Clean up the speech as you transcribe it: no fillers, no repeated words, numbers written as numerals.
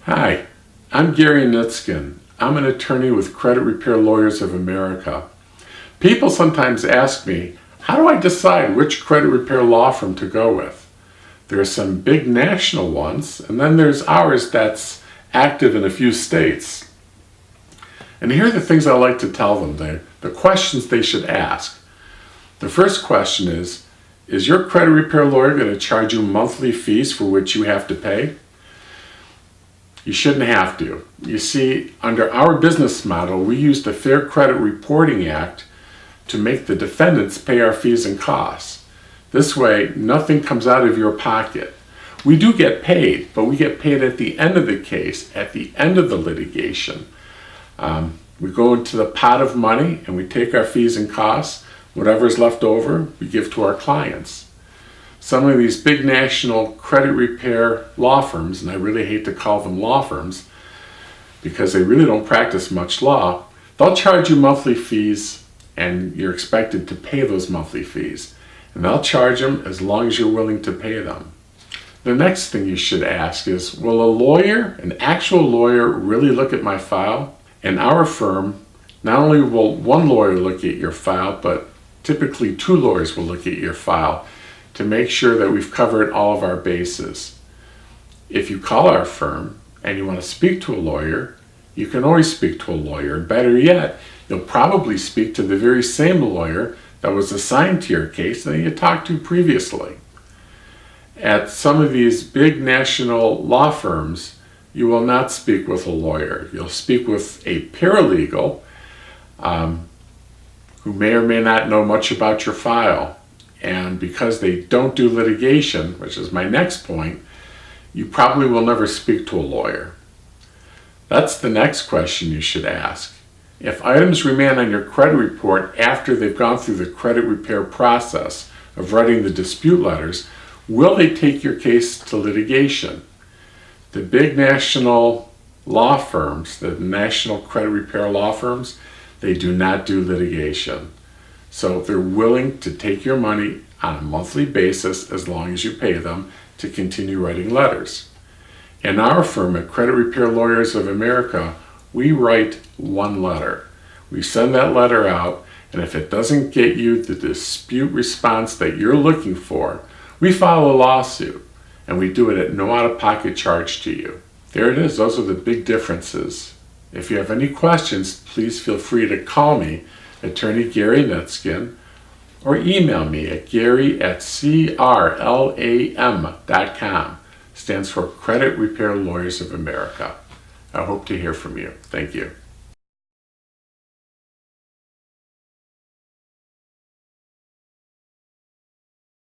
Hi, I'm Gary Nitskin. I'm an attorney with Credit Repair Lawyers of America. People sometimes ask me, how do I decide which credit repair law firm to go with? There are some big national ones, and then there's ours that's active in a few states. And here are the things I like to tell them, the questions they should ask. The first question is your credit repair lawyer going to charge you monthly fees for which you have to pay? You shouldn't have to. You see, under our business model, we use the Fair Credit Reporting Act to make the defendants pay our fees and costs. This way, nothing comes out of your pocket. We do get paid, but we get paid at the end of the case, at the end of the litigation. We go into the pot of money and we take our fees and costs. Whatever's left over, we give to our clients. Some of these big national credit repair law firms, and I really hate to call them law firms because they really don't practice much law, they'll charge you monthly fees and you're expected to pay those monthly fees. And they'll charge them as long as you're willing to pay them. The next thing you should ask is, will a lawyer, an actual lawyer, really look at my file? In our firm, not only will one lawyer look at your file, but typically two lawyers will look at your file to make sure that we've covered all of our bases. If you call our firm and you want to speak to a lawyer, you can always speak to a lawyer. Better yet, you'll probably speak to the very same lawyer that was assigned to your case that you talked to previously. At some of these big national law firms, you will not speak with a lawyer. You'll speak with a paralegal who may or may not know much about your file. And because they don't do litigation, which is my next point, you probably will never speak to a lawyer. That's the next question you should ask. If items remain on your credit report after they've gone through the credit repair process of writing the dispute letters, will they take your case to litigation? The big national law firms, the national credit repair law firms, they do not do litigation. So they're willing to take your money on a monthly basis as long as you pay them to continue writing letters. In our firm at Credit Repair Lawyers of America, we write one letter. We send that letter out, and if it doesn't get you the dispute response that you're looking for, we file a lawsuit, and we do it at no out-of-pocket charge to you. There it is. Those are the big differences. If you have any questions, please feel free to call me, Attorney Gary Nitskin, or email me at gary@crlam.com. Stands for Credit Repair Lawyers of America. I hope to hear from you. Thank you.